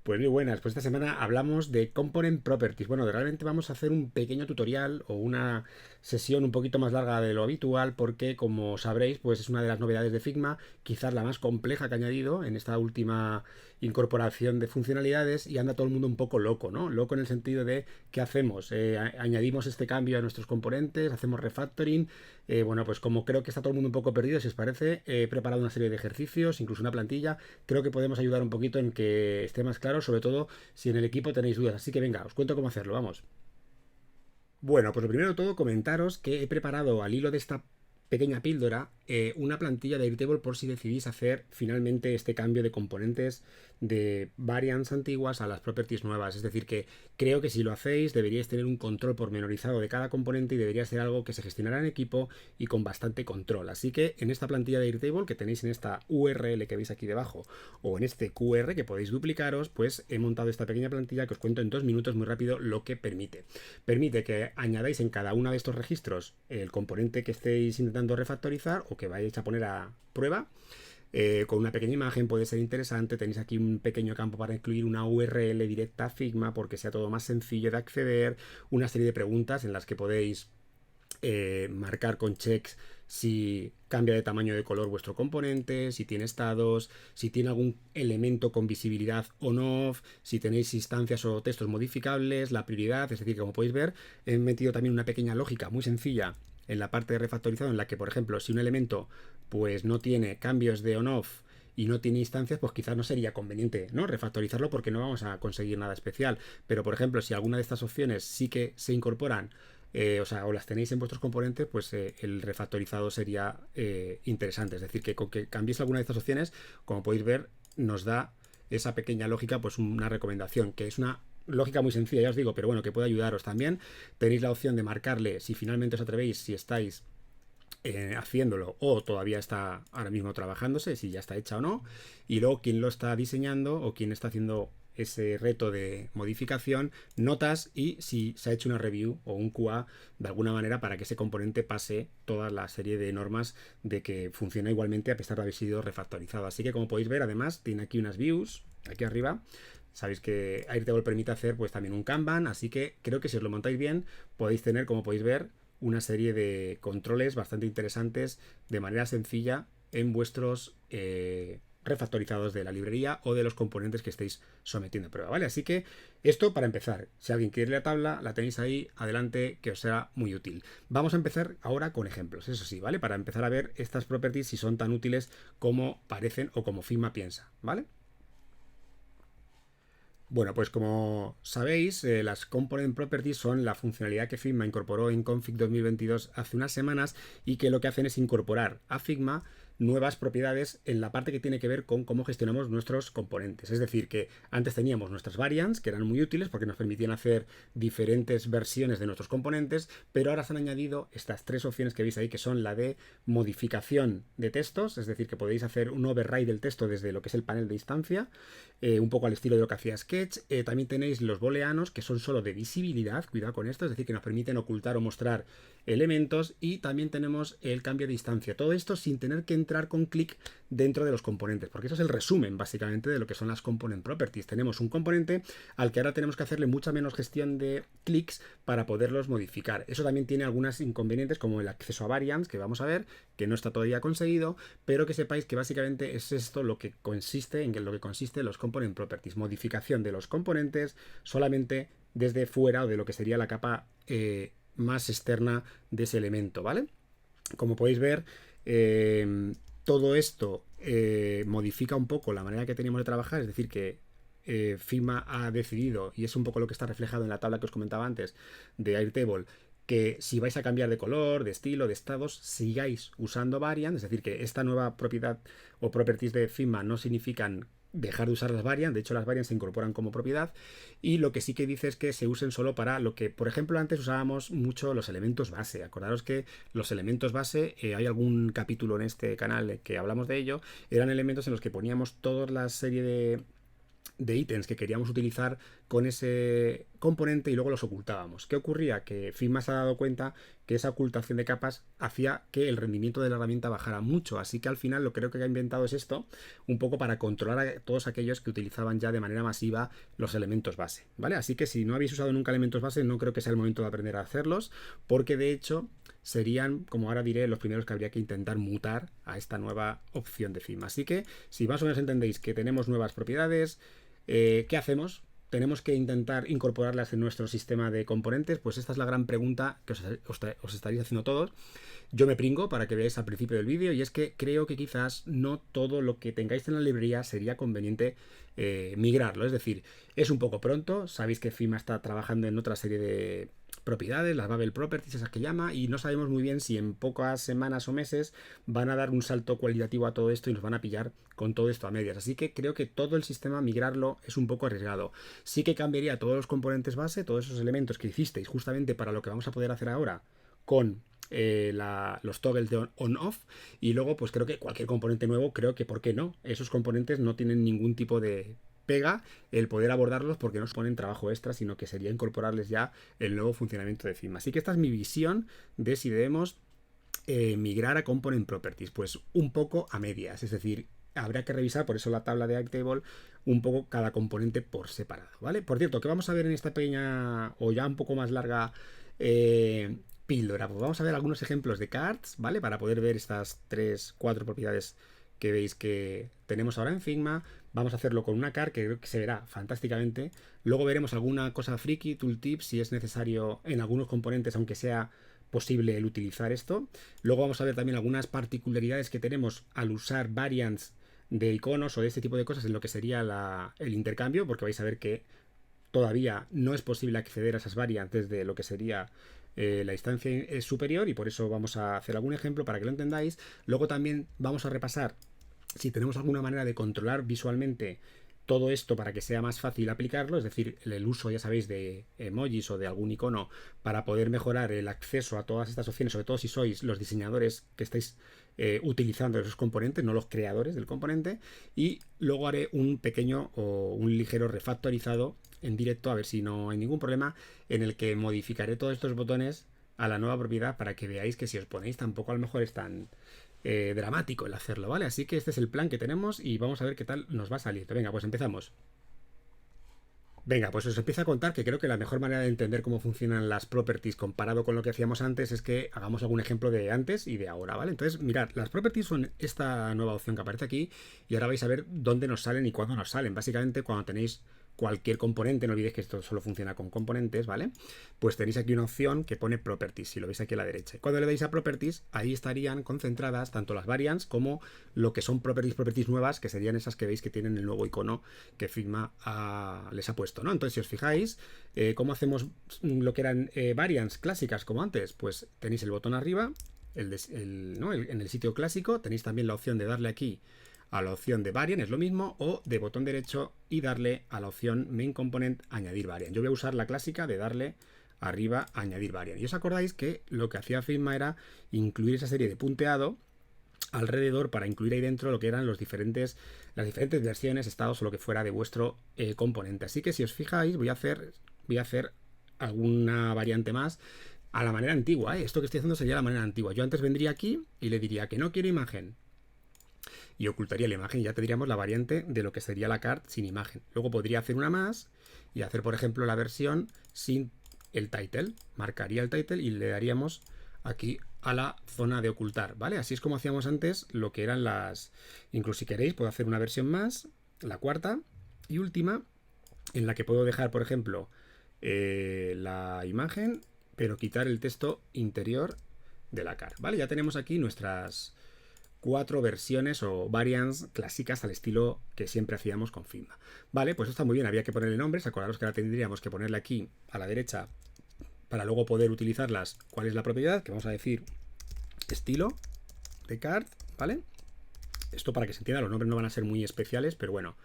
Pues muy buenas, pues esta semana hablamos de Component Properties. Bueno, realmente vamos a hacer un pequeño tutorial o una sesión un poquito más larga de lo habitual porque, como sabréis, pues es una de las novedades de Figma, quizás la más compleja que ha añadido en esta última incorporación de funcionalidades y anda todo el mundo un poco loco, ¿no? Loco en el sentido de ¿qué hacemos? Añadimos este cambio a nuestros componentes, hacemos refactoring. Bueno, pues como creo que está todo el mundo un poco perdido, si os parece, he preparado una serie de ejercicios, incluso una plantilla. Creo que podemos ayudar un poquito en que esté más claro, sobre todo si en el equipo tenéis dudas. Así que venga, os cuento cómo hacerlo, vamos. Bueno, pues lo primero de todo, comentaros que he preparado al hilo de esta pequeña píldora una plantilla de Airtable por si decidís hacer finalmente este cambio de componentes de variants antiguas a las properties nuevas. Es decir, que creo que si lo hacéis deberíais tener un control pormenorizado de cada componente y debería ser algo que se gestionará en equipo y con bastante control. Así que en esta plantilla de Airtable que tenéis en esta URL que veis aquí debajo o en este QR que podéis duplicaros, pues he montado esta pequeña plantilla que os cuento en 2 minutos muy rápido lo que permite. Permite que añadáis en cada uno de estos registros el componente que estéis intentando refactorizar o que vayáis a poner a prueba. Con una pequeña imagen puede ser interesante. Tenéis aquí un pequeño campo para incluir una URL directa a Figma porque sea todo más sencillo de acceder. Una serie de preguntas en las que podéis marcar con checks si cambia de tamaño de color vuestro componente, si tiene estados, si tiene algún elemento con visibilidad on-off, si tenéis instancias o textos modificables, la prioridad. Es decir, como podéis ver, he metido también una pequeña lógica muy sencilla en la parte de refactorizado en la que, por ejemplo, si un elemento pues no tiene cambios de on-off y no tiene instancias, pues quizás no sería conveniente, ¿no?, refactorizarlo porque no vamos a conseguir nada especial. Pero, por ejemplo, si alguna de estas opciones sí que se incorporan, o las tenéis en vuestros componentes, pues el refactorizado sería interesante. Es decir, que con que cambiéis alguna de estas opciones, como podéis ver, nos da esa pequeña lógica, pues una recomendación, que es una lógica muy sencilla, ya os digo, pero bueno, que puede ayudaros también. Tenéis la opción de marcarle si finalmente os atrevéis, si estáis haciéndolo o todavía está ahora mismo trabajándose, si ya está hecha o no, y luego quién lo está diseñando o quién está haciendo ese reto de modificación, notas y si se ha hecho una review o un QA de alguna manera para que ese componente pase toda la serie de normas de que funciona igualmente a pesar de haber sido refactorizado. Así que, como podéis ver, además tiene aquí unas views aquí arriba. Sabéis que Airtable permite hacer pues también un Kanban, así que creo que si os lo montáis bien podéis tener, como podéis ver, una serie de controles bastante interesantes de manera sencilla en vuestros refactorizados de la librería o de los componentes que estéis sometiendo a prueba, ¿vale? Así que esto para empezar. Si alguien quiere la tabla, la tenéis ahí, adelante, que os será muy útil. Vamos a empezar ahora con ejemplos, eso sí, ¿vale? Para empezar a ver estas properties si son tan útiles como parecen o como Figma piensa, ¿vale? Bueno, pues como sabéis, las Component Properties son la funcionalidad que Figma incorporó en Config 2022 hace unas semanas y que lo que hacen es incorporar a Figma nuevas propiedades en la parte que tiene que ver con cómo gestionamos nuestros componentes. Es decir, que antes teníamos nuestras variants, que eran muy útiles porque nos permitían hacer diferentes versiones de nuestros componentes, pero ahora se han añadido estas tres opciones que veis ahí, que son la de modificación de textos, es decir, que podéis hacer un override del texto desde lo que es el panel de instancia, un poco al estilo de lo que hacía Sketch. También tenéis los booleanos, que son solo de visibilidad, cuidado con esto, es decir, que nos permiten ocultar o mostrar elementos, y también tenemos el cambio de instancia. Todo esto sin tener que entrar con clic dentro de los componentes, porque eso es el resumen básicamente de lo que son las component properties. Tenemos un componente al que ahora tenemos que hacerle mucha menos gestión de clics para poderlos modificar. Eso también tiene algunos inconvenientes, como el acceso a variants, que vamos a ver, que no está todavía conseguido, pero que sepáis que básicamente es esto lo que consiste en lo que consiste los component properties: modificación de los componentes solamente desde fuera o de lo que sería la capa más externa de ese elemento, ¿vale? Como podéis ver, todo esto modifica un poco la manera que teníamos de trabajar, es decir, que Figma ha decidido, y es un poco lo que está reflejado en la tabla que os comentaba antes de Airtable, que si vais a cambiar de color, de estilo, de estados, sigáis usando variant. Es decir, que esta nueva propiedad o properties de Figma no significan dejar de usar las variants. De hecho, las variants se incorporan como propiedad, y lo que sí que dice es que se usen solo para lo que, por ejemplo, antes usábamos mucho los elementos base. Acordaros que los elementos base, hay algún capítulo en este canal que hablamos de ello, eran elementos en los que poníamos toda la serie de ítems que queríamos utilizar con ese componente y luego los ocultábamos. ¿Qué ocurría? Que Figma se ha dado cuenta que esa ocultación de capas hacía que el rendimiento de la herramienta bajara mucho, así que al final lo que creo que ha inventado es esto, un poco para controlar a todos aquellos que utilizaban ya de manera masiva los elementos base, ¿vale? Así que si no habéis usado nunca elementos base, no creo que sea el momento de aprender a hacerlos, porque de hecho serían, como ahora diré, los primeros que habría que intentar mutar a esta nueva opción de Figma. Así que si más o menos entendéis que tenemos nuevas propiedades, ¿qué hacemos? Tenemos que intentar incorporarlas en nuestro sistema de componentes. Pues esta es la gran pregunta que os estaréis haciendo todos. Yo me pringo para que veáis al principio del vídeo, y es que creo que quizás no todo lo que tengáis en la librería sería conveniente migrarlo. Es decir, es un poco pronto, sabéis que Figma está trabajando en otra serie de propiedades, las Babel Properties, esas que llama, y no sabemos muy bien si en pocas semanas o meses van a dar un salto cualitativo a todo esto y nos van a pillar con todo esto a medias. Así que creo que todo el sistema migrarlo es un poco arriesgado. Sí que cambiaría todos los componentes base, todos esos elementos que hicisteis justamente para lo que vamos a poder hacer ahora con los toggles de on-off, y luego pues creo que cualquier componente nuevo, creo que por qué no, esos componentes no tienen ningún tipo de pega el poder abordarlos, porque no suponen trabajo extra, sino que sería incorporarles ya el nuevo funcionamiento de Figma. Así que esta es mi visión de si debemos migrar a Component Properties. Pues un poco a medias, es decir, habrá que revisar, por eso la tabla de Airtable, un poco cada componente por separado, ¿vale? Por cierto, ¿qué vamos a ver en esta pequeña o ya un poco más larga píldora? Pues vamos a ver algunos ejemplos de cards, ¿vale? Para poder ver estas 3-4 propiedades que veis que tenemos ahora en Figma. Vamos a hacerlo con una card que creo que se verá fantásticamente. Luego veremos alguna cosa friki, tooltips, si es necesario en algunos componentes, aunque sea posible el utilizar esto. Luego vamos a ver también algunas particularidades que tenemos al usar variants de iconos o de este tipo de cosas en lo que sería el intercambio, porque vais a ver que todavía no es posible acceder a esas variants desde lo que sería la instancia superior, y por eso vamos a hacer algún ejemplo para que lo entendáis. Luego también vamos a repasar si tenemos alguna manera de controlar visualmente todo esto para que sea más fácil aplicarlo, es decir, el uso, ya sabéis, de emojis o de algún icono para poder mejorar el acceso a todas estas opciones, sobre todo si sois los diseñadores que estáis utilizando esos componentes, no los creadores del componente. Y luego haré un pequeño o un ligero refactorizado en directo, a ver si no hay ningún problema, en el que modificaré todos estos botones a la nueva propiedad para que veáis que si os ponéis tampoco a lo mejor es tan dramático el hacerlo, ¿vale? Así que este es el plan que tenemos y vamos a ver qué tal nos va a salir. Venga, pues empezamos. Venga, pues os empiezo a contar que creo que la mejor manera de entender cómo funcionan las properties comparado con lo que hacíamos antes es que hagamos algún ejemplo de antes y de ahora, ¿vale? Entonces, mirad, las properties son esta nueva opción que aparece aquí, y ahora vais a ver dónde nos salen y cuándo nos salen. Básicamente, cuando tenéis cualquier componente, no olvidéis que esto solo funciona con componentes, ¿vale? Pues tenéis aquí una opción que pone Properties, si lo veis aquí a la derecha. Cuando le dais a Properties, ahí estarían concentradas tanto las variants como lo que son properties nuevas, que serían esas que veis que tienen el nuevo icono que Figma les ha puesto, ¿no? Entonces, si os fijáis, ¿cómo hacemos lo que eran variants clásicas como antes? Pues tenéis el botón arriba, en el sitio clásico, tenéis también la opción de darle aquí a la opción de variant, es lo mismo, o de botón derecho y darle a la opción main component añadir variant. Yo voy a usar la clásica de darle arriba a añadir variant. Y os acordáis que lo que hacía Figma era incluir esa serie de punteado alrededor para incluir ahí dentro lo que eran las diferentes versiones, estados o lo que fuera de vuestro componente. Así que si os fijáis, voy a hacer alguna variante más a la manera antigua. Esto que estoy haciendo sería la manera antigua. Yo antes vendría aquí y le diría que no quiero imagen, y ocultaría la imagen, y ya tendríamos la variante de lo que sería la card sin imagen. Luego podría hacer una más y hacer, por ejemplo, la versión sin el title. Marcaría el title y le daríamos aquí a la zona de ocultar, ¿vale? Así es como hacíamos antes lo que eran las... Incluso si queréis puedo hacer una versión más, la cuarta y última, en la que puedo dejar, por ejemplo, la imagen, pero quitar el texto interior de la card, ¿vale? Ya tenemos aquí nuestras 4 versiones o variants clásicas al estilo que siempre hacíamos con Figma. Vale, pues está muy bien, había que ponerle nombres. Acordaros que ahora tendríamos que ponerle aquí a la derecha para luego poder utilizarlas. ¿Cuál es la propiedad? Que vamos a decir estilo de card, ¿vale? Esto para que se entienda, los nombres no van a ser muy especiales, pero bueno.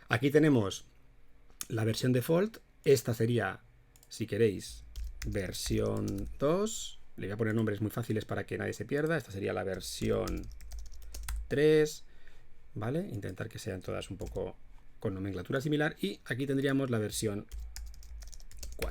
Aquí tenemos la versión default. Esta sería, si queréis, versión 2. Le voy a poner nombres muy fáciles para que nadie se pierda. Esta sería la versión 3, ¿vale? Intentar que sean todas un poco con nomenclatura similar. Y aquí tendríamos la versión 4.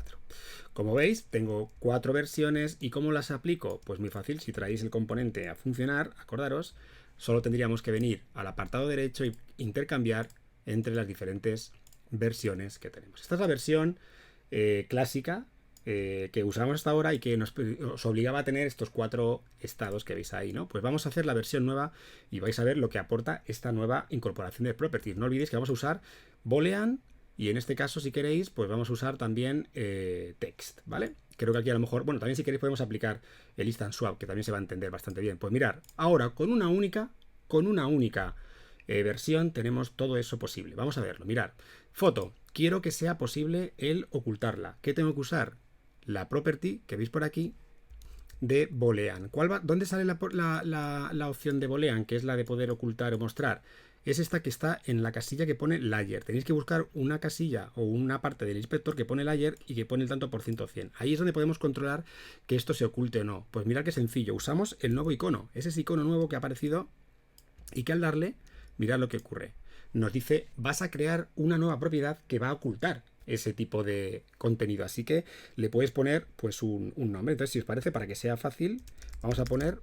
Como veis, tengo 4 versiones. ¿Y cómo las aplico? Pues muy fácil. Si traéis el componente a funcionar, acordaros, solo tendríamos que venir al apartado derecho e intercambiar entre las diferentes versiones que tenemos. Esta es la versión clásica que usamos hasta ahora y que nos obligaba a tener estos 4 estados que veis ahí, ¿no? Pues vamos a hacer la versión nueva y vais a ver lo que aporta esta nueva incorporación de properties. No olvidéis que vamos a usar Boolean y en este caso, si queréis, pues vamos a usar también text, ¿vale? Creo que aquí a lo mejor, bueno, también si queréis podemos aplicar el instant swap, que también se va a entender bastante bien. Pues mirar, ahora con una única versión tenemos todo eso posible. Vamos a verlo, mirar. Foto, quiero que sea posible el ocultarla. ¿Qué tengo que usar? La property que veis por aquí de Boolean. ¿Dónde sale la opción de Boolean? Que es la de poder ocultar o mostrar. Es esta que está en la casilla que pone layer. Tenéis que buscar una casilla o una parte del inspector que pone layer y que pone el tanto por ciento 100. Ahí es donde podemos controlar que esto se oculte o no. Pues mirad qué sencillo. Usamos el nuevo icono. Es ese icono nuevo que ha aparecido y que al darle, mirad lo que ocurre. Nos dice, vas a crear una nueva propiedad que va a ocultar ese tipo de contenido. Así que le puedes poner pues un nombre. Entonces, si os parece, para que sea fácil, vamos a poner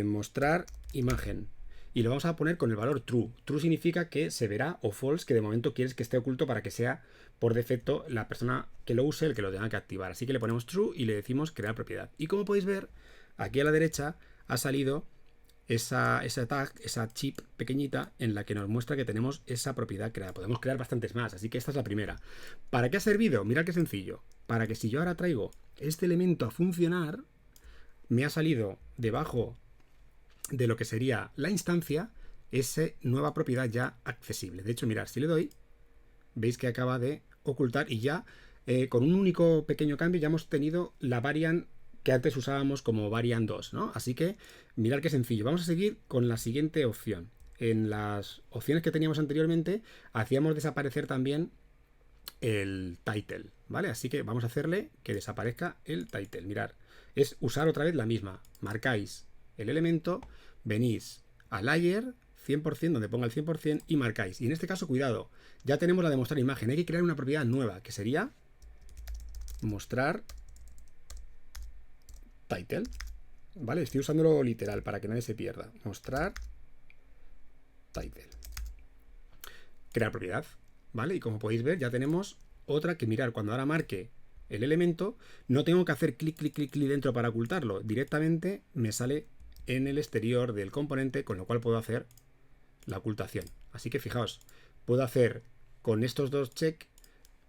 mostrar imagen. Y lo vamos a poner con el valor true. True significa que se verá, o false, que de momento quieres que esté oculto para que sea por defecto la persona que lo use el que lo tenga que activar. Así que le ponemos true y le decimos crear propiedad. Y como podéis ver, aquí a la derecha ha salido esa tag, esa chip pequeñita en la que nos muestra que tenemos esa propiedad creada. Podemos crear bastantes más, así que esta es la primera. ¿Para qué ha servido? Mirad qué sencillo. Para que si yo ahora traigo este elemento a funcionar, me ha salido debajo de lo que sería la instancia esa nueva propiedad ya accesible. De hecho, mirad, si le doy, veis que acaba de ocultar y ya con un único pequeño cambio ya hemos tenido la variant que antes usábamos como variant 2, ¿no? Así que mirad qué sencillo. Vamos a seguir con la siguiente opción. En las opciones que teníamos anteriormente hacíamos desaparecer también el title, ¿vale? Así que vamos a hacerle que desaparezca el title. Mirad, es usar otra vez la misma. Marcáis el elemento, venís a layer 100%, donde ponga el 100% y marcáis. Y en este caso, cuidado, ya tenemos la de mostrar imagen. Hay que crear una propiedad nueva, que sería mostrar title, ¿vale? Estoy usándolo literal para que nadie se pierda. Mostrar title. Crear propiedad, ¿vale? Y como podéis ver, ya tenemos otra que mirar. Cuando ahora marque el elemento, no tengo que hacer clic, clic, clic, clic dentro para ocultarlo. Directamente me sale en el exterior del componente, con lo cual puedo hacer la ocultación. Así que fijaos, puedo hacer con estos dos check,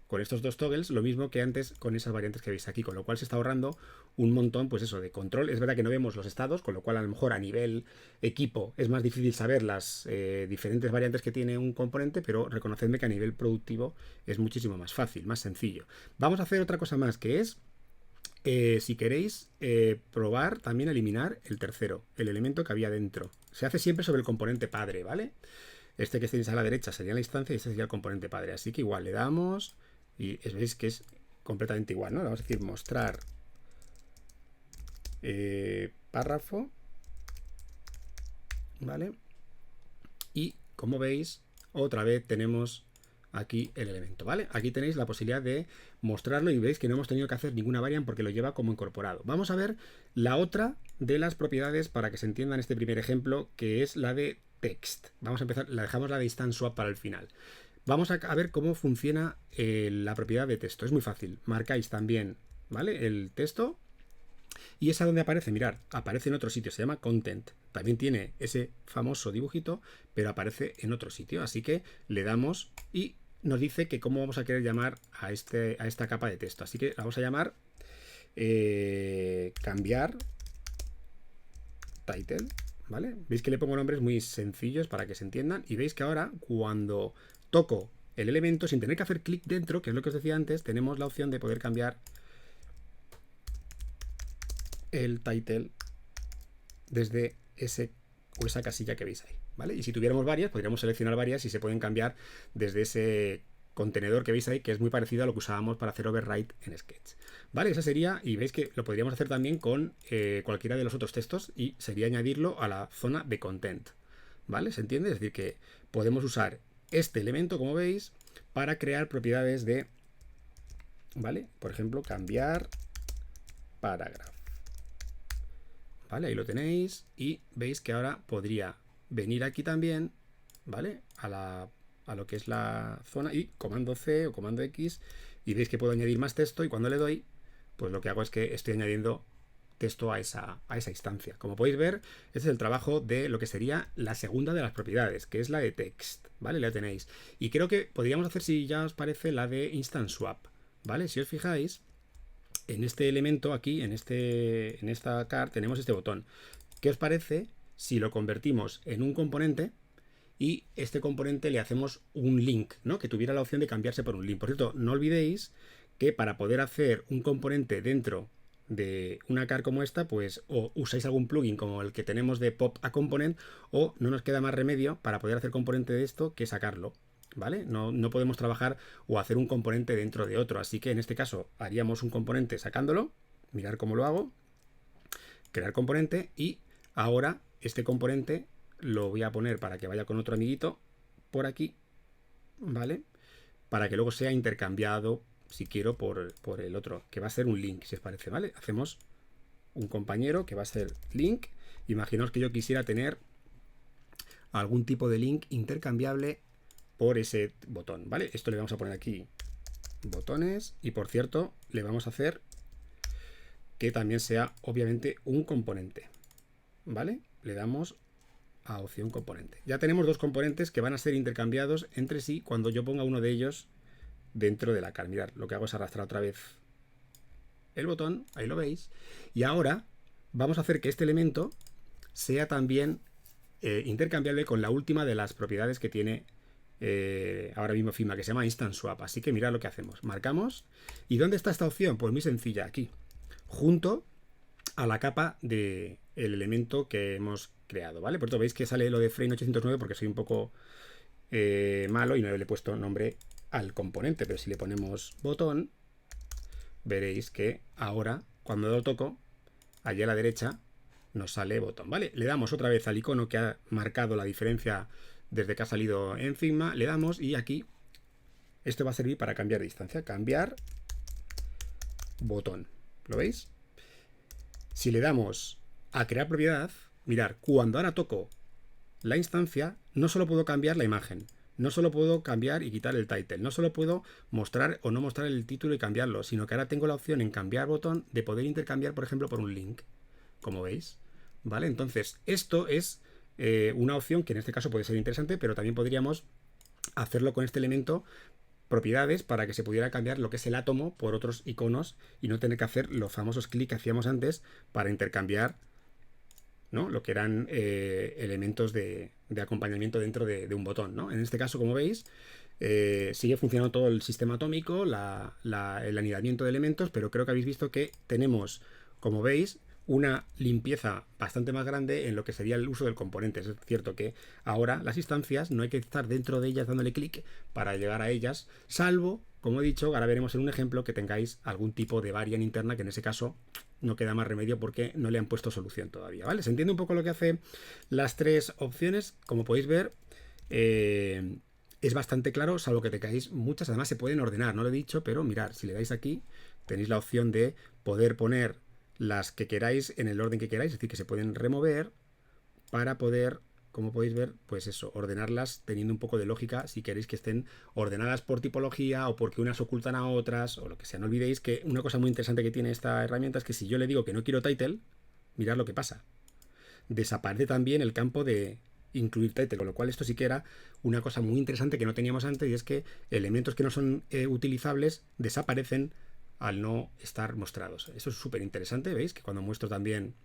con estos dos toggles, lo mismo que antes con esas variantes que veis aquí, con lo cual se está ahorrando un montón, pues eso, de control. Es verdad que no vemos los estados, con lo cual a lo mejor a nivel equipo es más difícil saber las diferentes variantes que tiene un componente, pero reconocedme que a nivel productivo es muchísimo más fácil, más sencillo. Vamos a hacer otra cosa más, que es si queréis probar también eliminar el tercero, el elemento que había dentro. Se hace siempre sobre el componente padre, ¿vale? Este que tenéis a la derecha sería la instancia y este sería el componente padre. Así que igual le damos y veis que es completamente igual, ¿no? Vamos a decir mostrar párrafo, ¿vale? Y como veis, otra vez tenemos aquí el elemento, ¿vale? Aquí tenéis la posibilidad de mostrarlo y veis que no hemos tenido que hacer ninguna variant porque lo lleva como incorporado. Vamos a ver la otra de las propiedades para que se entienda en este primer ejemplo, que es la de text. Vamos a empezar, dejamos la de instant swap para el final. Vamos a ver cómo funciona la propiedad de texto. Es muy fácil. Marcáis también, ¿vale? El texto. Y es a donde aparece, mirad, aparece en otro sitio, se llama content. También tiene ese famoso dibujito, pero aparece en otro sitio. Así que le damos y nos dice que cómo vamos a querer llamar a esta capa de texto. Así que la vamos a llamar cambiar title, ¿vale? Veis que le pongo nombres muy sencillos para que se entiendan. Y veis que ahora cuando toco el elemento, sin tener que hacer clic dentro, que es lo que os decía antes, tenemos la opción de poder cambiar el title desde esa casilla que veis ahí, ¿vale? Y si tuviéramos varias, podríamos seleccionar varias y se pueden cambiar desde ese contenedor que veis ahí, que es muy parecido a lo que usábamos para hacer override en Sketch, ¿vale? Esa sería, y veis que lo podríamos hacer también con cualquiera de los otros textos y sería añadirlo a la zona de content, ¿vale? ¿Se entiende? Es decir, que podemos usar este elemento, como veis, para crear propiedades de ¿vale? Por ejemplo, cambiar parágrafo. ¿Vale? Ahí lo tenéis y veis que ahora podría venir aquí también, ¿vale? A lo que es la zona y comando C o comando X y veis que puedo añadir más texto y cuando le doy, pues lo que hago es que estoy añadiendo texto a esa instancia. Como podéis ver, este es el trabajo de lo que sería la segunda de las propiedades, que es la de text, ¿vale? La tenéis. Y creo que podríamos hacer, si ya os parece, la de instant swap, ¿vale? Si os fijáis, en este elemento aquí, en esta car, tenemos este botón. ¿Qué os parece si lo convertimos en un componente y este componente le hacemos un link, ¿no? Que tuviera la opción de cambiarse por un link? Por cierto, no olvidéis que para poder hacer un componente dentro de una car como esta, pues o usáis algún plugin como el que tenemos de Pop a Component, o no nos queda más remedio para poder hacer componente de esto que sacarlo, ¿vale? No podemos trabajar o hacer un componente dentro de otro, así que en este caso haríamos un componente sacándolo, mirar cómo lo hago, crear componente y ahora este componente lo voy a poner para que vaya con otro amiguito por aquí, ¿vale? Para que luego sea intercambiado, si quiero, por el otro, que va a ser un link, si os parece, ¿vale? Hacemos un compañero que va a ser link. Imaginaos que yo quisiera tener algún tipo de link intercambiable por ese botón, ¿vale? Esto le vamos a poner aquí botones y, por cierto, le vamos a hacer que también sea, obviamente, un componente, ¿vale? Le damos a opción componente. Ya tenemos dos componentes que van a ser intercambiados entre sí cuando yo ponga uno de ellos dentro de la car. Mirad, lo que hago es arrastrar otra vez el botón, ahí lo veis, y ahora vamos a hacer que este elemento sea también intercambiable con la última de las propiedades que tiene ahora mismo Figma, que se llama Instant Swap. Así que mirad lo que hacemos. Marcamos. ¿Y dónde está esta opción? Pues muy sencilla, aquí, junto a la capa del elemento que hemos creado, ¿vale? Por eso veis que sale lo de Frame 809 porque soy un poco malo y no le he puesto nombre al componente, pero si le ponemos botón, veréis que ahora, cuando lo toco, allí a la derecha nos sale botón, ¿vale? Le damos otra vez al icono que ha marcado la diferencia desde que ha salido en Figma, le damos y aquí esto va a servir para cambiar de distancia, cambiar botón, ¿lo veis? Si le damos a crear propiedad, mirad, cuando ahora toco la instancia, no solo puedo cambiar la imagen, no solo puedo cambiar y quitar el title, no solo puedo mostrar o no mostrar el título y cambiarlo, sino que ahora tengo la opción en cambiar botón de poder intercambiar, por ejemplo, por un link, como veis, ¿vale? Entonces, esto es una opción que en este caso puede ser interesante, pero también podríamos hacerlo con este elemento propiedades para que se pudiera cambiar lo que es el átomo por otros iconos y no tener que hacer los famosos clics que hacíamos antes para intercambiar, ¿no? Lo que eran elementos de acompañamiento dentro de un botón, ¿no? En este caso, como veis, sigue funcionando todo el sistema atómico, el anidamiento de elementos, pero creo que habéis visto que tenemos, como veis, una limpieza bastante más grande en lo que sería el uso del componente. Es cierto que ahora las instancias no hay que estar dentro de ellas dándole clic para llegar a ellas, salvo, como he dicho, ahora veremos en un ejemplo que tengáis algún tipo de variant interna, que en ese caso no queda más remedio porque no le han puesto solución todavía, ¿vale? ¿Se entiende un poco lo que hace las tres opciones? Como podéis ver, es bastante claro, salvo que tengáis muchas. Además se pueden ordenar, no lo he dicho, pero mirad, si le dais aquí, tenéis la opción de poder poner las que queráis en el orden que queráis, es decir, que se pueden remover para poder, como podéis ver, pues eso, ordenarlas teniendo un poco de lógica si queréis que estén ordenadas por tipología o porque unas ocultan a otras o lo que sea. No olvidéis que una cosa muy interesante que tiene esta herramienta es que si yo le digo que no quiero title, mirad lo que pasa. Desaparece también el campo de incluir title, con lo cual esto sí que era una cosa muy interesante que no teníamos antes, y es que elementos que no son utilizables desaparecen al no estar mostrados. Eso es súper interesante, veis que cuando muestro también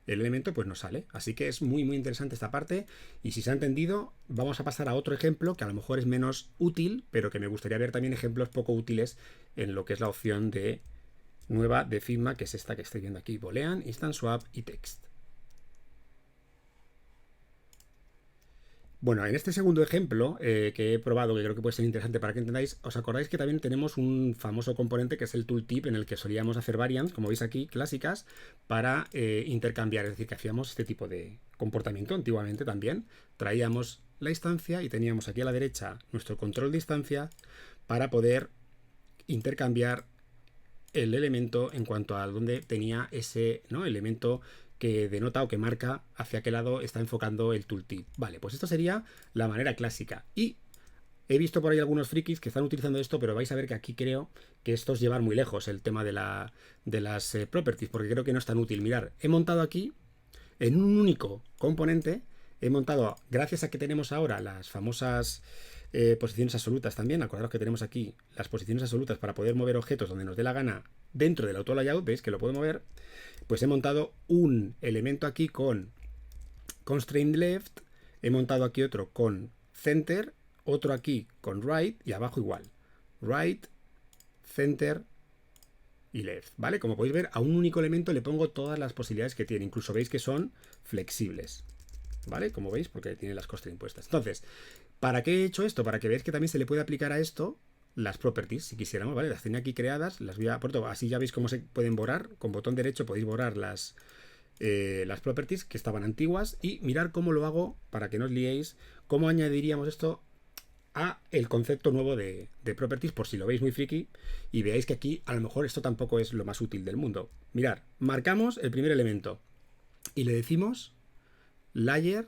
el elemento pues no sale, así que es muy interesante esta parte. Y si se ha entendido, vamos a pasar a otro ejemplo que a lo mejor es menos útil, pero que me gustaría ver también ejemplos poco útiles en lo que es la opción de nueva de Figma, que es esta que estoy viendo aquí: Boolean, Instant Swap y Text. Bueno, en este segundo ejemplo que he probado, que creo que puede ser interesante para que entendáis, os acordáis que también tenemos un famoso componente que es el tooltip, en el que solíamos hacer variants, como veis aquí, clásicas, para intercambiar. Es decir, que hacíamos este tipo de comportamiento antiguamente también. Traíamos la instancia y teníamos aquí a la derecha nuestro control de instancia para poder intercambiar el elemento en cuanto a donde tenía ese, ¿no?, elemento que denota o que marca hacia qué lado está enfocando el tooltip. Vale, pues esto sería la manera clásica. Y he visto por ahí algunos frikis que están utilizando esto, pero vais a ver que aquí creo que esto es llevar muy lejos el tema de las properties, porque creo que no es tan útil. Mirar, he montado aquí en un único componente, he montado, gracias a que tenemos ahora las famosas posiciones absolutas también, acordaros que tenemos aquí las posiciones absolutas para poder mover objetos donde nos dé la gana dentro del auto layout, veis que lo puedo mover, pues he montado un elemento aquí con constraint left, he montado aquí otro con center, otro aquí con right y abajo igual, right, center y left, ¿vale? Como podéis ver, a un único elemento le pongo todas las posibilidades que tiene, incluso veis que son flexibles, ¿vale? Como veis, porque tiene las constraints impuestas. Entonces, ¿para qué he hecho esto? Para que veáis que también se le puede aplicar a esto las properties, si quisiéramos, ¿vale? Las tenía aquí creadas, las voy a... Por todo, así ya veis cómo se pueden borrar. Con botón derecho podéis borrar las properties que estaban antiguas y mirar cómo lo hago, para que no os liéis, cómo añadiríamos esto a el concepto nuevo de properties, por si lo veis muy friki y veáis que aquí a lo mejor esto tampoco es lo más útil del mundo. Mirad, marcamos el primer elemento y le decimos layer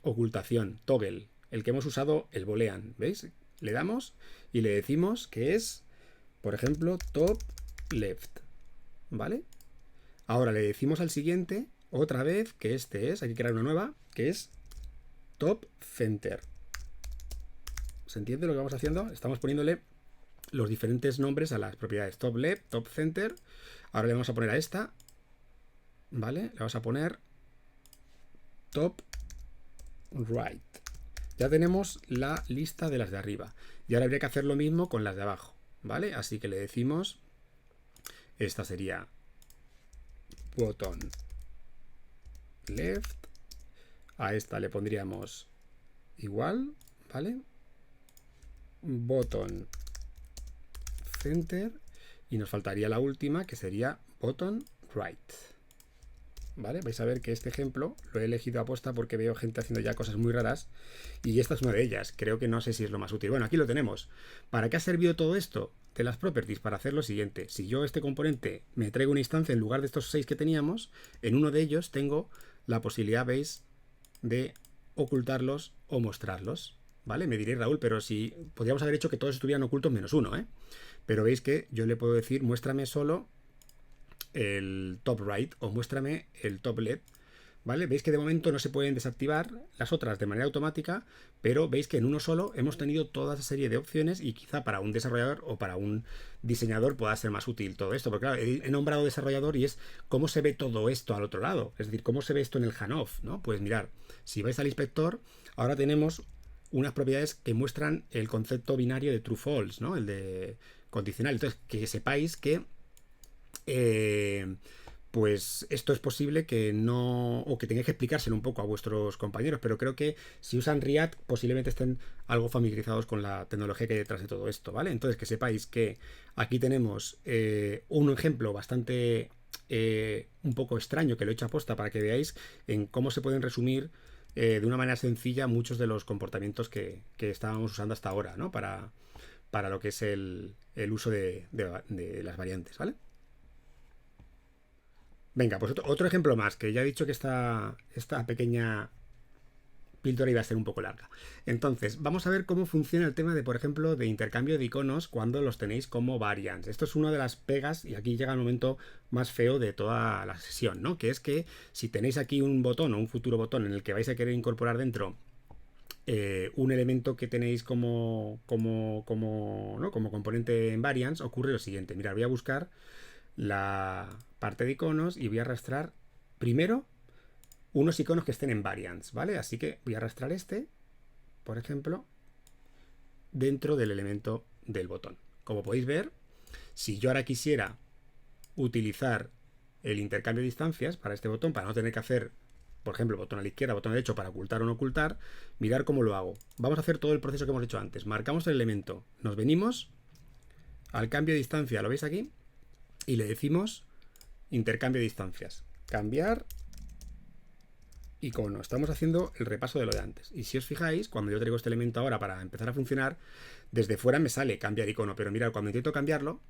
ocultación, toggle, el que hemos usado, el boolean, ¿veis? Le damos y le decimos que es, por ejemplo, top left, ¿vale? Ahora le decimos al siguiente, otra vez, que este es, hay que crear una nueva, que es top center. ¿Se entiende lo que vamos haciendo? Estamos poniéndole los diferentes nombres a las propiedades. Top left, top center. Ahora le vamos a poner a esta, ¿vale? Le vamos a poner top right. Ya tenemos la lista de las de arriba. Y ahora habría que hacer lo mismo con las de abajo, ¿vale? Así que le decimos, esta sería bottom left. A esta le pondríamos igual, ¿vale? Bottom center. Y nos faltaría la última, que sería bottom right. ¿Vale? Vais a ver que este ejemplo lo he elegido a posta porque veo gente haciendo ya cosas muy raras y esta es una de ellas. Creo que no sé si es lo más útil. Bueno, aquí lo tenemos. ¿Para qué ha servido todo esto de las properties? Para hacer lo siguiente. Si yo este componente me traigo una instancia en lugar de estos 6 que teníamos, en uno de ellos tengo la posibilidad, veis, de ocultarlos o mostrarlos. ¿Vale? Me diréis, Raúl, pero si podríamos haber hecho que todos estuvieran ocultos menos uno, ¿eh? Pero veis que yo le puedo decir, muéstrame solo el top right o muéstrame el top left, ¿vale? Veis que de momento no se pueden desactivar las otras de manera automática, pero veis que en uno solo hemos tenido toda esa serie de opciones y quizá para un desarrollador o para un diseñador pueda ser más útil todo esto, porque claro, he nombrado desarrollador y es cómo se ve todo esto al otro lado, es decir, cómo se ve esto en el handoff, ¿no? Pues mirar, si vais al inspector, ahora tenemos unas propiedades que muestran el concepto binario de true-false, ¿no? El de condicional. Entonces, que sepáis que pues esto es posible que no, o que tengáis que explicárselo un poco a vuestros compañeros, pero creo que si usan React posiblemente estén algo familiarizados con la tecnología que hay detrás de todo esto, ¿vale? Entonces que sepáis que aquí tenemos un ejemplo bastante un poco extraño que lo he hecho a posta para que veáis en cómo se pueden resumir de una manera sencilla muchos de los comportamientos que estábamos usando hasta ahora, ¿no? Para lo que es el uso de las variantes, ¿vale? Venga, pues otro ejemplo más, que ya he dicho que esta pequeña píldora iba a ser un poco larga. Entonces, vamos a ver cómo funciona el tema de, por ejemplo, de intercambio de iconos cuando los tenéis como variants. Esto es una de las pegas, y aquí llega el momento más feo de toda la sesión, ¿no? Que es que si tenéis aquí un botón o un futuro botón en el que vais a querer incorporar dentro un elemento que tenéis como componente en variants, ocurre lo siguiente. Mirad, voy a buscar la parte de iconos y voy a arrastrar primero unos iconos que estén en variants, ¿vale? Así que voy a arrastrar este, por ejemplo, dentro del elemento del botón. Como podéis ver, si yo ahora quisiera utilizar el intercambio de distancias para este botón, para no tener que hacer, por ejemplo, botón a la izquierda, botón derecho para ocultar o no ocultar, mirar cómo lo hago. Vamos a hacer todo el proceso que hemos hecho antes. Marcamos el elemento, nos venimos al cambio de distancia, ¿lo veis aquí? Y le decimos intercambio de distancias. Cambiar icono. Estamos haciendo el repaso de lo de antes. Y si os fijáis, cuando yo traigo este elemento ahora para empezar a funcionar, desde fuera me sale cambiar icono. Pero mirad, cuando intento cambiarlo,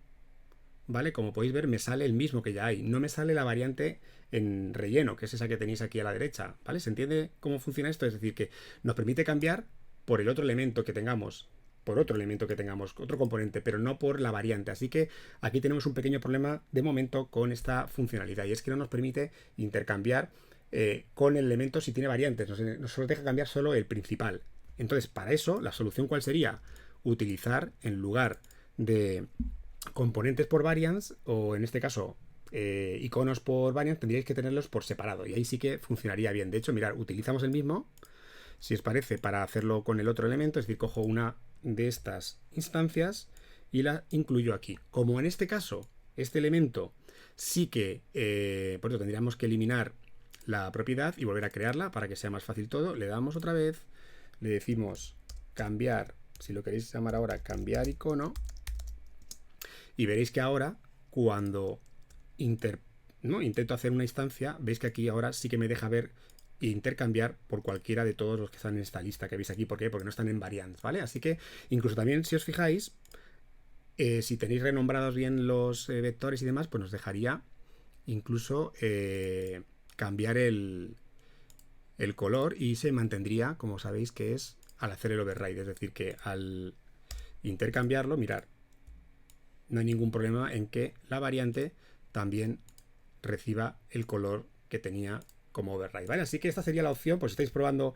¿vale? Como podéis ver, me sale el mismo que ya hay. No me sale la variante en relleno, que es esa que tenéis aquí a la derecha, ¿vale? ¿Se entiende cómo funciona esto? Es decir, que nos permite cambiar por el otro elemento que tengamos, otro componente, pero no por la variante. Así que aquí tenemos un pequeño problema de momento con esta funcionalidad, y es que no nos permite intercambiar con el elemento si tiene variantes, nos solo deja cambiar solo el principal. Entonces, para eso, la solución, ¿cuál sería? Utilizar, en lugar de componentes por variance, o en este caso iconos por variance, tendríais que tenerlos por separado, y ahí sí que funcionaría bien. De hecho, mirad, utilizamos el mismo, si os parece, para hacerlo con el otro elemento, es decir, cojo una de estas instancias y la incluyo aquí. Como en este caso, este elemento sí que, por eso tendríamos que eliminar la propiedad y volver a crearla para que sea más fácil todo, le damos otra vez, le decimos cambiar, si lo queréis llamar ahora, cambiar icono, y veréis que ahora, cuando intento hacer una instancia, veis que aquí ahora sí que me deja ver e intercambiar por cualquiera de todos los que están en esta lista que veis aquí. ¿Por qué? Porque no están en variants, ¿vale? Así que incluso también, si os fijáis, si tenéis renombrados bien los vectores y demás, pues nos dejaría incluso cambiar el color, y se mantendría, como sabéis, que es al hacer el override. Es decir, que al intercambiarlo, mirar, no hay ningún problema en que la variante también reciba el color que tenía como override, ¿vale? Así que esta sería la opción, pues si estáis probando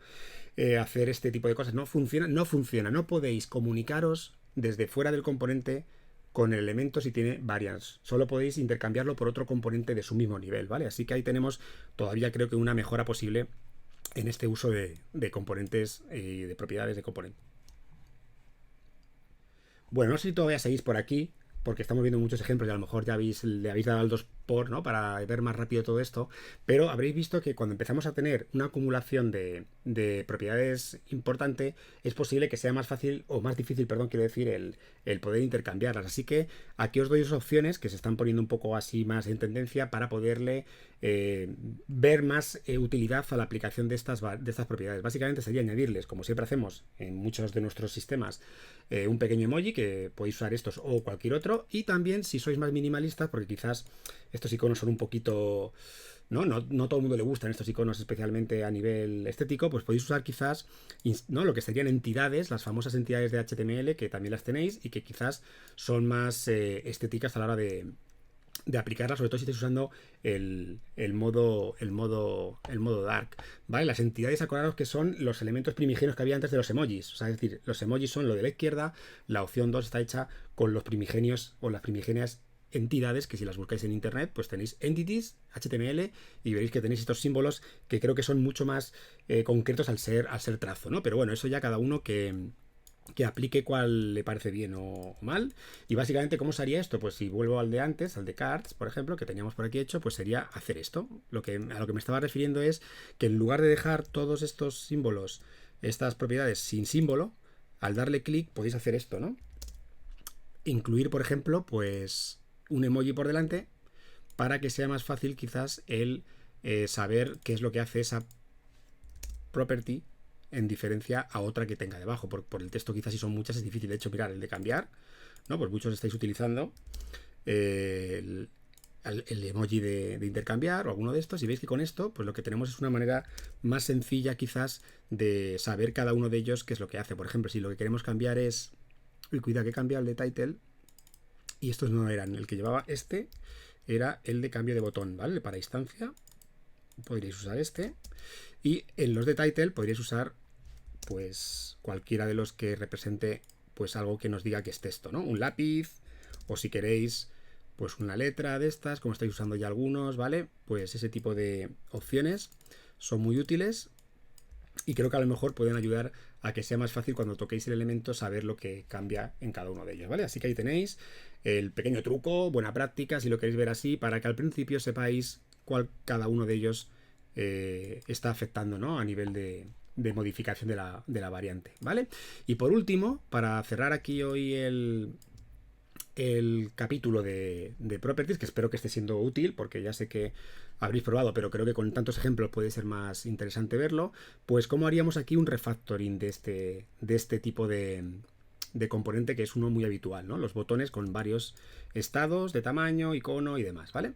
hacer este tipo de cosas. No funciona, no podéis comunicaros desde fuera del componente con el elemento si tiene variance. Solo podéis intercambiarlo por otro componente de su mismo nivel, ¿vale? Así que ahí tenemos todavía, creo que, una mejora posible en este uso de componentes y de propiedades de componente. Bueno, no sé si todavía seguís por aquí, porque estamos viendo muchos ejemplos y a lo mejor ya le habéis dado al 2 por, ¿no? Para ver más rápido todo esto, pero habréis visto que cuando empezamos a tener una acumulación de propiedades importante, es posible que sea más fácil, o más difícil, perdón, quiero decir, el poder intercambiarlas. Así que aquí os doy dos opciones que se están poniendo un poco así más en tendencia para poderle ver más utilidad a la aplicación de estas propiedades. Básicamente sería añadirles, como siempre hacemos en muchos de nuestros sistemas, un pequeño emoji, que podéis usar estos o cualquier otro, y también si sois más minimalistas, porque quizás estos iconos son un poquito... No todo el mundo le gustan estos iconos, especialmente a nivel estético, pues podéis usar quizás, ¿no?, lo que serían entidades, las famosas entidades de HTML, que también las tenéis y que quizás son más estéticas a la hora de aplicarla, sobre todo si estáis usando el modo dark, ¿vale? Las entidades, acordaros que son los elementos primigenios que había antes de los emojis. O sea, es decir, los emojis son lo de la izquierda, la opción 2 está hecha con los primigenios o las primigenias entidades, que si las buscáis en internet, pues tenéis entities, HTML, y veréis que tenéis estos símbolos que creo que son mucho más concretos al ser trazo, ¿no? Pero bueno, eso ya cada uno que aplique cuál le parece bien o mal. Y básicamente, ¿cómo se haría esto? Pues si vuelvo al de antes, al de cards, por ejemplo, que teníamos por aquí hecho, pues sería hacer esto. A lo que me estaba refiriendo es que en lugar de dejar todos estos símbolos, estas propiedades sin símbolo, al darle clic podéis hacer esto, ¿no? Incluir, por ejemplo, pues un emoji por delante, para que sea más fácil quizás el saber qué es lo que hace esa property en diferencia a otra que tenga debajo. Por el texto quizás, si son muchas, es difícil. De hecho, mirar, el de cambiar, ¿no? Pues muchos estáis utilizando el emoji de intercambiar o alguno de estos, y veis que con esto pues lo que tenemos es una manera más sencilla quizás de saber cada uno de ellos qué es lo que hace. Por ejemplo, si lo que queremos cambiar es... Uy, cuidado, que he cambiado el de title y estos no eran. El que llevaba este era el de cambio de botón, ¿vale? Para instancia podríais usar este, y en los de title podríais usar pues cualquiera de los que represente pues algo que nos diga que es texto, ¿no? Un lápiz, o si queréis pues una letra de estas, como estáis usando ya algunos, ¿vale? Pues ese tipo de opciones son muy útiles y creo que a lo mejor pueden ayudar a que sea más fácil cuando toquéis el elemento saber lo que cambia en cada uno de ellos, ¿vale? Así que ahí tenéis el pequeño truco, buena práctica, si lo queréis ver así, para que al principio sepáis cuál cada uno de ellos está afectando, ¿no? A nivel de modificación de la variante, ¿vale? Y por último, para cerrar aquí hoy el capítulo de Properties, que espero que esté siendo útil, porque ya sé que habréis probado, pero creo que con tantos ejemplos puede ser más interesante verlo. Pues cómo haríamos aquí un refactoring de este tipo de componente, que es uno muy habitual, ¿no? Los botones con varios estados de tamaño, icono y demás, ¿vale?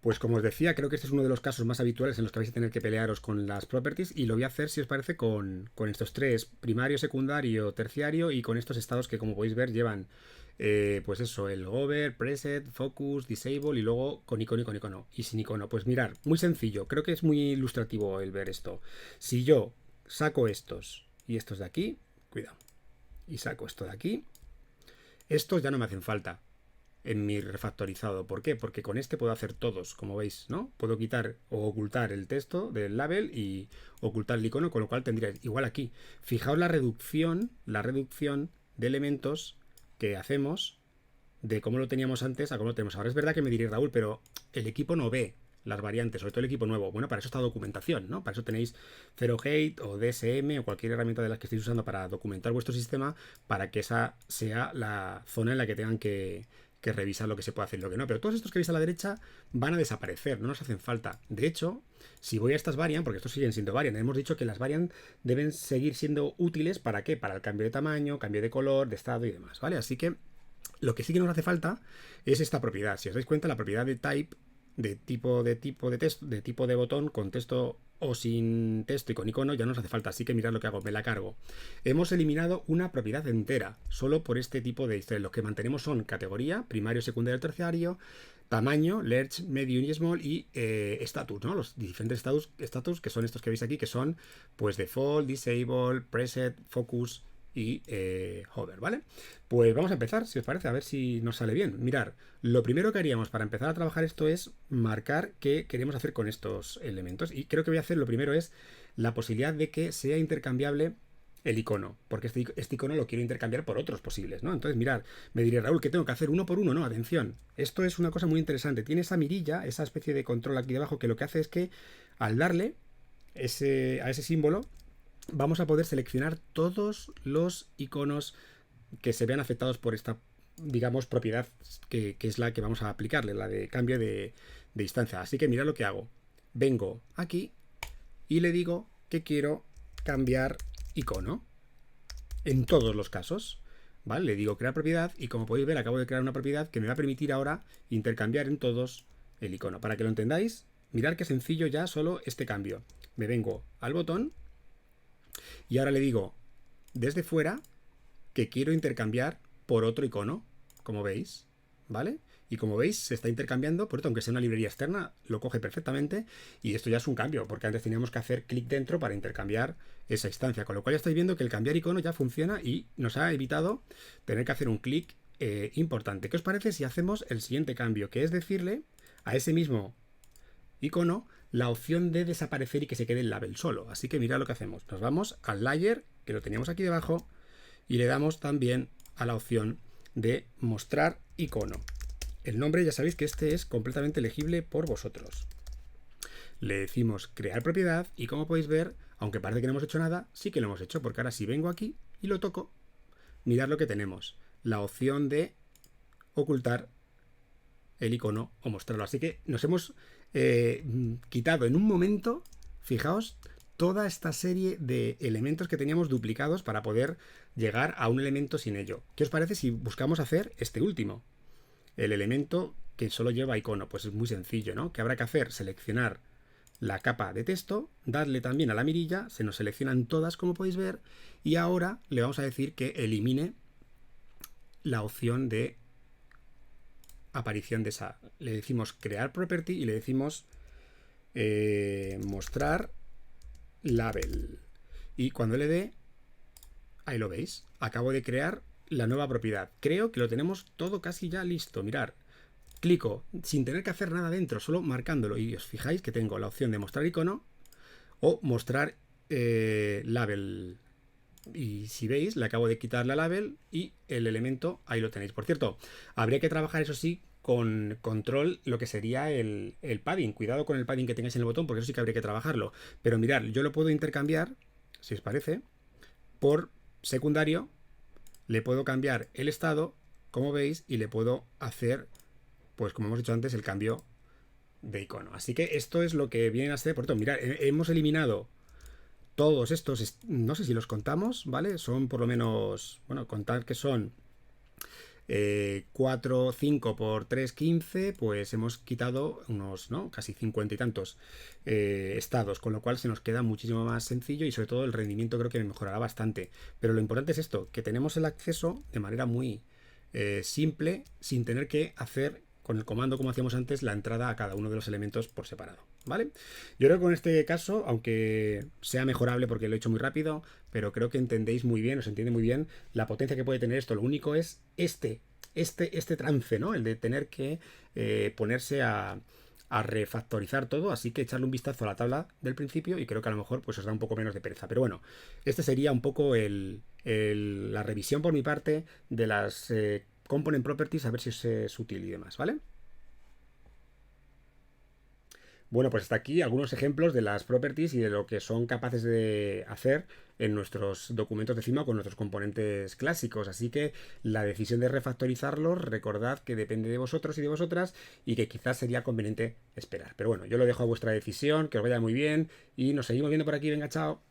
Pues como os decía, creo que este es uno de los casos más habituales en los que vais a tener que pelearos con las properties, y lo voy a hacer, si os parece, con estos tres: primario, secundario, terciario, y con estos estados que, como podéis ver, llevan pues eso, el hover, preset, focus, disable, y luego con icono y con icono y sin icono. Pues mirar, muy sencillo, creo que es muy ilustrativo el ver esto. Si yo saco estos y estos de aquí, cuidado, y saco esto de aquí, estos ya no me hacen falta en mi refactorizado. ¿Por qué? Porque con este puedo hacer todos, como veis, ¿no? Puedo quitar o ocultar el texto del label y ocultar el icono, con lo cual tendría igual aquí. Fijaos la reducción de elementos que hacemos de cómo lo teníamos antes a cómo lo tenemos ahora. Es verdad que me diréis, Raúl, pero el equipo no ve las variantes, sobre todo el equipo nuevo. Bueno, para eso está documentación, ¿no? Para eso tenéis ZeroHate o DSM o cualquier herramienta de las que estéis usando para documentar vuestro sistema, para que esa sea la zona en la que tengan que revisar lo que se puede hacer y lo que no. Pero todos estos que veis a la derecha van a desaparecer, no nos hacen falta. De hecho, si voy a estas variant, porque estos siguen siendo variant, hemos dicho que las variant deben seguir siendo útiles. ¿Para qué? Para el cambio de tamaño, cambio de color, de estado y demás, ¿vale? Así que lo que sí que nos hace falta es esta propiedad. Si os dais cuenta, la propiedad de type, de tipo de texto, de tipo de botón, con texto o sin texto y con icono, ya no nos hace falta. Así que mirad lo que hago, me la cargo. Hemos eliminado una propiedad entera solo por este tipo de historias. Los que mantenemos son categoría, primario, secundario, terciario, tamaño, large, medium y small, y status, ¿no? Los diferentes status, que son estos que veis aquí, que son pues default, disable, preset, focus y hover, ¿vale? Pues vamos a empezar, si os parece, a ver si nos sale bien. Mirar, lo primero que haríamos para empezar a trabajar esto es marcar qué queremos hacer con estos elementos, y creo que voy a hacer, lo primero es la posibilidad de que sea intercambiable el icono, porque este icono lo quiero intercambiar por otros posibles, ¿no? Entonces, mirad, me diré, Raúl, ¿qué tengo que hacer? Uno por uno. No, atención, esto es una cosa muy interesante. Tiene esa mirilla, esa especie de control aquí debajo, que lo que hace es que al darle a ese símbolo, vamos a poder seleccionar todos los iconos que se vean afectados por esta, digamos, propiedad que es la que vamos a aplicarle, la de cambio de instancia. Así que mirad lo que hago. Vengo aquí y le digo que quiero cambiar icono en todos los casos. ¿Vale? Le digo crear propiedad, y como podéis ver, acabo de crear una propiedad que me va a permitir ahora intercambiar en todos el icono. Para que lo entendáis, mirad qué sencillo ya solo este cambio. Me vengo al botón y ahora le digo desde fuera que quiero intercambiar por otro icono, como veis, ¿vale? Y como veis, se está intercambiando, por esto, aunque sea una librería externa, lo coge perfectamente, y esto ya es un cambio, porque antes teníamos que hacer clic dentro para intercambiar esa instancia, con lo cual ya estáis viendo que el cambiar icono ya funciona y nos ha evitado tener que hacer un clic importante. ¿Qué os parece si hacemos el siguiente cambio? Que es decirle a ese mismo icono la opción de desaparecer y que se quede el label solo. Así que mirad lo que hacemos. Nos vamos al layer, que lo teníamos aquí debajo, y le damos también a la opción de mostrar icono. El nombre ya sabéis que este es completamente legible por vosotros. Le decimos crear propiedad, y como podéis ver, aunque parece que no hemos hecho nada, sí que lo hemos hecho, porque ahora si vengo aquí y lo toco, mirad lo que tenemos, la opción de ocultar el icono o mostrarlo. Así que nos hemos quitado en un momento, fijaos, toda esta serie de elementos que teníamos duplicados para poder llegar a un elemento sin ello. ¿Qué os parece si buscamos hacer este último? El elemento que solo lleva icono. Pues es muy sencillo, ¿no? ¿Qué habrá que hacer? Seleccionar la capa de texto, darle también a la mirilla, se nos seleccionan todas, como podéis ver, y ahora le vamos a decir que elimine la opción de aparición de esa. Le decimos crear property y le decimos mostrar label, y cuando le dé, ahí lo veis, acabo de crear la nueva propiedad. Creo que lo tenemos todo casi ya listo. Mirad, clico sin tener que hacer nada dentro, solo marcándolo, y os fijáis que tengo la opción de mostrar icono o mostrar label. Y si veis, le acabo de quitar la label y el elemento ahí lo tenéis. Por cierto, habría que trabajar, eso sí, con control, lo que sería el padding. Cuidado con el padding que tengáis en el botón, porque eso sí que habría que trabajarlo. Pero mirad, yo lo puedo intercambiar, si os parece, por secundario. Le puedo cambiar el estado como veis, y le puedo hacer, pues como hemos dicho antes, el cambio de icono. Así que esto es lo que viene a ser. Por tanto, mirad, hemos eliminado todos estos, no sé si los contamos, ¿vale? Son por lo menos, bueno, contar que son 4, 5 por 3, 15, pues hemos quitado unos, ¿no? Casi 50 y tantos estados, con lo cual se nos queda muchísimo más sencillo y sobre todo el rendimiento creo que mejorará bastante. Pero lo importante es esto, que tenemos el acceso de manera muy simple, sin tener que hacer con el comando, como hacíamos antes, la entrada a cada uno de los elementos por separado, ¿vale? Yo creo que con este caso, aunque sea mejorable porque lo he hecho muy rápido, pero creo que entendéis muy bien, os entiende muy bien la potencia que puede tener esto. Lo único es este trance, ¿no? El de tener que ponerse a refactorizar todo, así que echarle un vistazo a la tabla del principio y creo que a lo mejor pues os da un poco menos de pereza. Pero bueno, este sería un poco la revisión por mi parte de las Component Properties, a ver si os es útil y demás, ¿vale? Bueno, pues hasta aquí algunos ejemplos de las properties y de lo que son capaces de hacer en nuestros documentos de Figma con nuestros componentes clásicos. Así que la decisión de refactorizarlos, recordad que depende de vosotros y de vosotras y que quizás sería conveniente esperar. Pero bueno, yo lo dejo a vuestra decisión, que os vaya muy bien y nos seguimos viendo por aquí. Venga, chao.